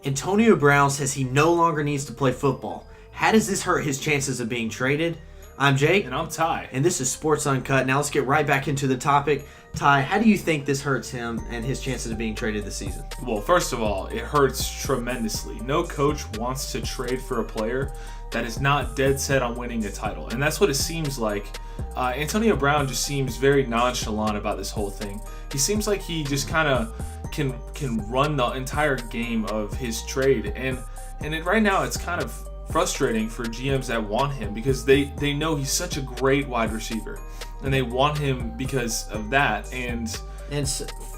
Antonio Brown says he no longer needs to play football. How does this hurt his chances of being traded? I'm Jake. And I'm Ty. And this is Sports Uncut. Now let's get right back into the topic. Ty, how do you think this hurts him and his chances of being traded this season? Well, first of all, it hurts tremendously. No coach wants to trade for a player that is not dead set on winning a title. And that's what it seems like. Antonio Brown just seems very nonchalant about this whole thing. He seems like he just kind of can run the entire game of his trade. And right now it's kind of frustrating for GMs that want him because they know he's such a great wide receiver. And they want him because of that. And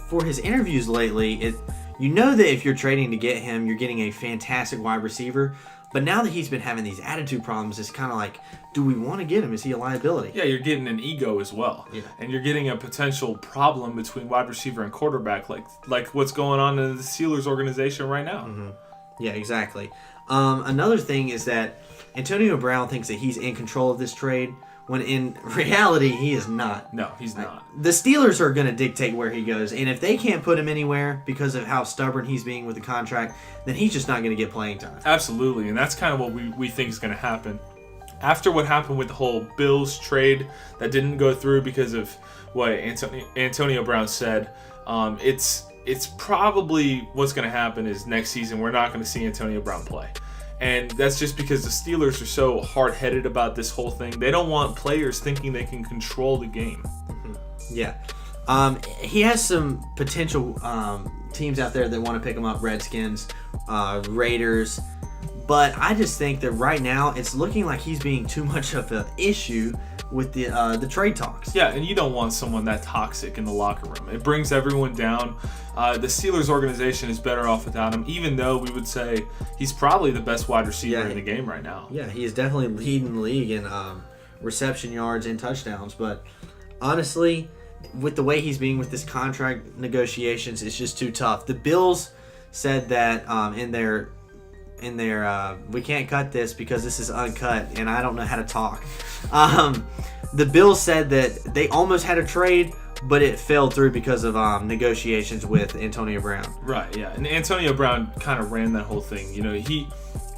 for his interviews lately, you know that if you're trading to get him, you're getting a fantastic wide receiver. But now that he's been having these attitude problems, it's kind of like, do we want to get him? Is he a liability? Yeah, you're getting an ego as well. Yeah. And you're getting a potential problem between wide receiver and quarterback, like what's going on in the Steelers organization right now. Mm-hmm. Yeah, exactly. Another thing is that Antonio Brown thinks that he's in control of this trade, when in reality, he is not. No, he's not. The Steelers are going to dictate where he goes, and if they can't put him anywhere because of how stubborn he's being with the contract, then he's just not going to get playing time. Absolutely, and that's kind of what we think is going to happen. After what happened with the whole Bills trade that didn't go through because of what Antonio Brown said, it's probably what's going to happen is next season we're not going to see Antonio Brown play. And that's just because the Steelers are so hard-headed about this whole thing. They don't want players thinking they can control the game. Mm-hmm. Yeah. He has some potential teams out there that want to pick him up, Redskins, Raiders. But I just think that right now it's looking like he's being too much of an issue with the trade talks. Yeah, and you don't want someone that toxic in the locker room. It brings everyone down. The Steelers organization is better off without him, even though we would say he's probably the best wide receiver in the game right now. Yeah, he is definitely leading the league in reception yards and touchdowns. But honestly, with the way he's being with this contract negotiations, it's just too tough. The Bills said that in their we can't cut this because this is uncut and I don't know how to talk. The Bills said that they almost had a trade, but it fell through because of negotiations with Antonio Brown. Right, yeah. And Antonio Brown kind of ran that whole thing. You know,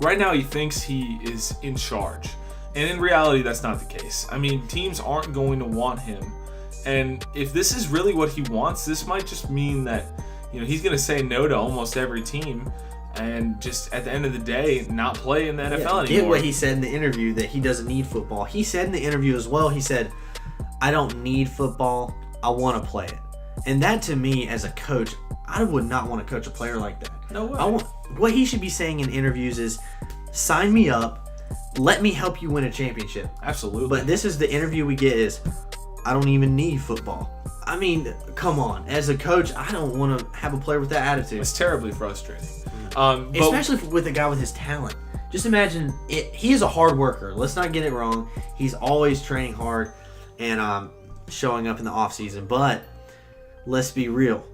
right now he thinks he is in charge. And in reality, that's not the case. I mean, teams aren't going to want him. And if this is really what he wants, this might just mean that, you know, he's going to say no to almost every team and just at the end of the day not play in the NFL anymore. Get what he said in the interview, that he doesn't need football. He said in the interview as well, he said, I don't need football, I want to play it. And that to me as a coach, I would not want to coach a player like that. No way. What he should be saying in interviews is, sign me up, let me help you win a championship. Absolutely. But this is the interview we get is, I don't even need football. I mean, come on. As a coach, I don't want to have a player with that attitude. It's terribly frustrating. Especially with a guy with his talent. Just imagine, he is a hard worker. Let's not get it wrong. He's always training hard and showing up in the offseason. But let's be real.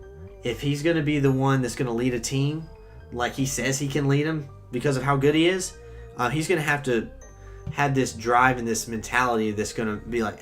If he's going to be the one that's going to lead a team like he says he can lead them because of how good he is, he's going to have this drive and this mentality that's going to be like,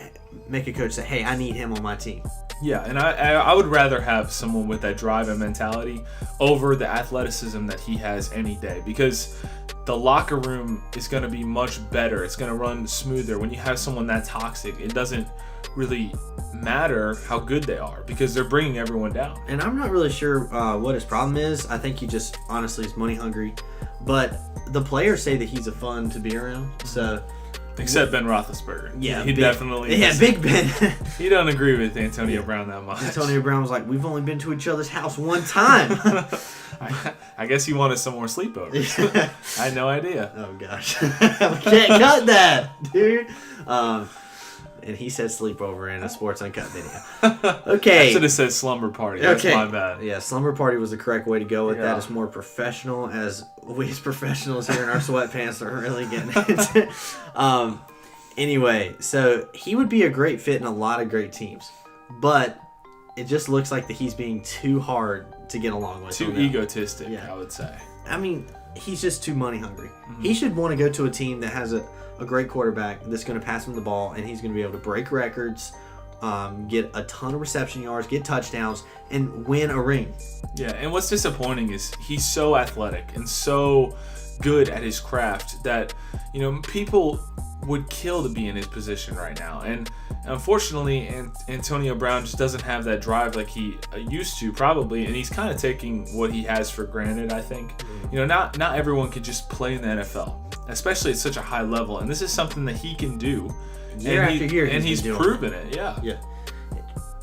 make a coach say, hey, I need him on my team. Yeah, and I would rather have someone with that drive and mentality over the athleticism that he has any day, because the locker room is going to be much better. It's going to run smoother. When you have someone that toxic, it doesn't really matter how good they are because they're bringing everyone down. And I'm not really sure what his problem is. I think he just honestly is money hungry. But the players say that he's a fun to be around. So. Except Ben Roethlisberger. Yeah, he definitely. Yeah, Big Ben. He don't agree with Antonio Brown that much. Antonio Brown was like, "We've only been to each other's house one time." I guess he wanted some more sleepovers. I had no idea. Oh gosh, we can't cut that, dude. And he said sleepover in a Sports Uncut video. Okay. I should have said slumber party. That's my bad. Yeah, slumber party was the correct way to go with that. It's more professional, as we as professionals here in our sweatpants are really getting it. Anyway, so he would be a great fit in a lot of great teams. But it just looks like that he's being too hard to get along with. Too egotistic, I would say. I mean, he's just too money hungry. Mm-hmm. He should want to go to a team that has a great quarterback that's going to pass him the ball, and he's going to be able to break records, get a ton of reception yards, get touchdowns, and win a ring. Yeah, and what's disappointing is he's so athletic and so good at his craft that, people would kill to be in his position right now. And unfortunately, Antonio Brown just doesn't have that drive like he used to, probably, and he's kind of taking what he has for granted, I think. Not everyone can just play in the NFL, especially at such a high level, and this is something that he can do. Year after year, and he's proven it. Yeah.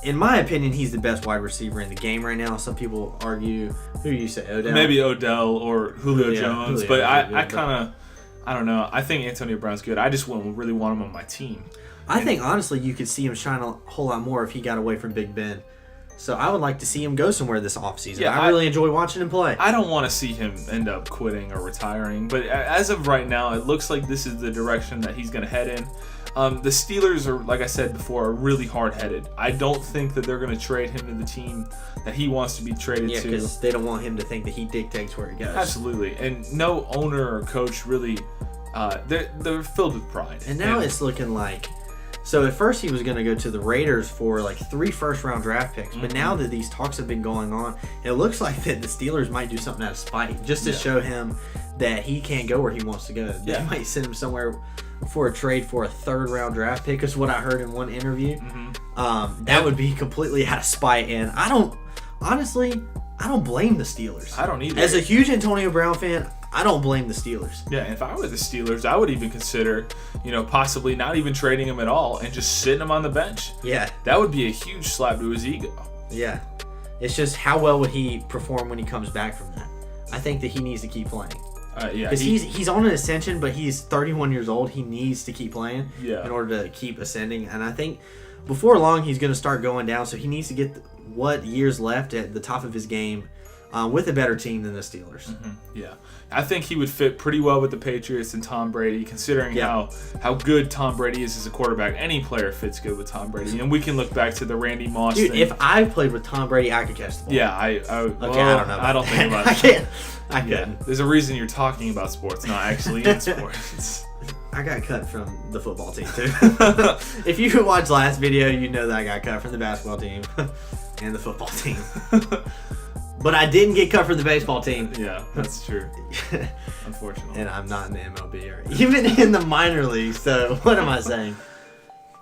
In my opinion, he's the best wide receiver in the game right now. Some people argue, who do you say, Odell? Maybe Odell or Julio Jones, but I don't know. I think Antonio Brown's good. I just wouldn't really want him on my team. I think, honestly, you could see him shine a whole lot more if he got away from Big Ben. So I would like to see him go somewhere this offseason. Yeah, I really enjoy watching him play. I don't want to see him end up quitting or retiring, but as of right now, it looks like this is the direction that he's going to head in. The Steelers are, like I said before, are really hard-headed. I don't think that they're going to trade him to the team that he wants to be traded to. Yeah, because they don't want him to think that he dictates where he goes. Absolutely. And no owner or coach really, they're filled with pride. And now it's looking like, so at first he was going to go to the Raiders for like 3 first-round draft picks. But now that these talks have been going on, it looks like that the Steelers might do something out of spite just to show him that he can't go where he wants to go. They might send him somewhere for a trade for a 3rd-round draft pick, is what I heard in one interview. That would be completely out of spite, and I don't blame the Steelers. I don't either. As a huge Antonio Brown fan, I don't blame the Steelers. Yeah, if I were the Steelers, I would even consider, possibly not even trading him at all and just sitting him on the bench. Yeah. That would be a huge slap to his ego. Yeah. It's just how well would he perform when he comes back from that? I think that he needs to keep playing. Because he's on an ascension, but he's 31 years old. He needs to keep playing in order to keep ascending. And I think before long, he's going to start going down. So he needs to get what years left at the top of his game with a better team than the Steelers. Yeah. I think he would fit pretty well with the Patriots and Tom Brady, considering how good Tom Brady is as a quarterback. Any player fits good with Tom Brady. And we can look back to the Randy Moss thing. If I played with Tom Brady, I could catch the ball. Yeah, I don't know. I don't think about it. I couldn't. There's a reason you're talking about sports, not actually in sports. I got cut from the football team, too. If you watched last video, you know that I got cut from the basketball team and the football team. But I didn't get cut from the baseball team. Yeah, that's true. Unfortunately. And I'm not in the MLB or even in the minor leagues, so what am I saying?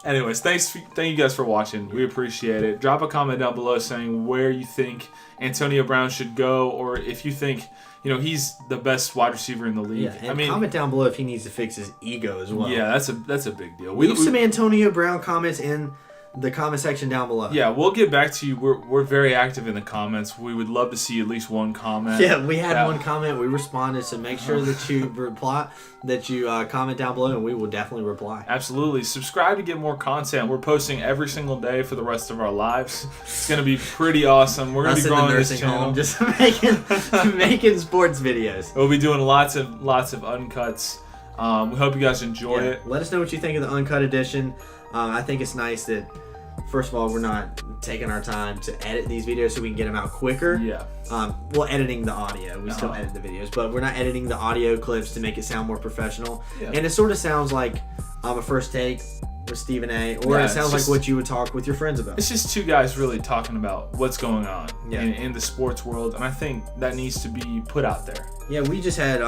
Anyways, thank you guys for watching. We appreciate it. Drop a comment down below saying where you think Antonio Brown should go, or if you think he's the best wide receiver in the league. Yeah, and comment down below if he needs to fix his ego as well. Yeah, that's a big deal. Leave some Antonio Brown comments in the comment section down below. Yeah, we'll get back to you. We're very active in the comments. We would love to see at least one comment. Yeah, we had one comment. We responded, so make sure that you comment down below, and we will definitely reply. Absolutely. Subscribe to get more content. We're posting every single day for the rest of our lives. It's going to be pretty awesome. We're going to be growing this channel. Home, just making sports videos. We'll be doing lots of uncuts. We hope you guys enjoy it. Let us know what you think of the uncut edition. I think it's nice that, first of all, we're not taking our time to edit these videos so we can get them out quicker. Yeah. Well, editing the audio. We still edit the videos, but we're not editing the audio clips to make it sound more professional. Yeah. And it sort of sounds like a first take with Stephen A. Or it sounds like what you would talk with your friends about. It's just two guys really talking about what's going on in the sports world, and I think that needs to be put out there. Yeah, we just had,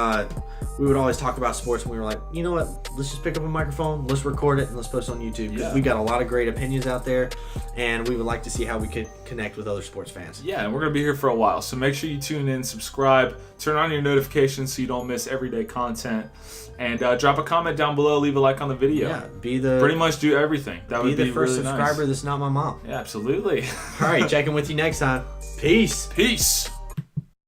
we would always talk about sports, and we were like, you know what, let's just pick up a microphone, let's record it, and let's post it on YouTube. Because we got a lot of great opinions out there, and we would like to see how we could connect with other sports fans. Yeah, and we're going to be here for a while, so make sure you tune in, subscribe, turn on your notifications so you don't miss everyday content, and drop a comment down below, leave a like on the video. Yeah, pretty much do everything. That would be the first really subscriber nice. that's not my mom. Yeah, absolutely. All right, checking with you next time. Peace. Peace.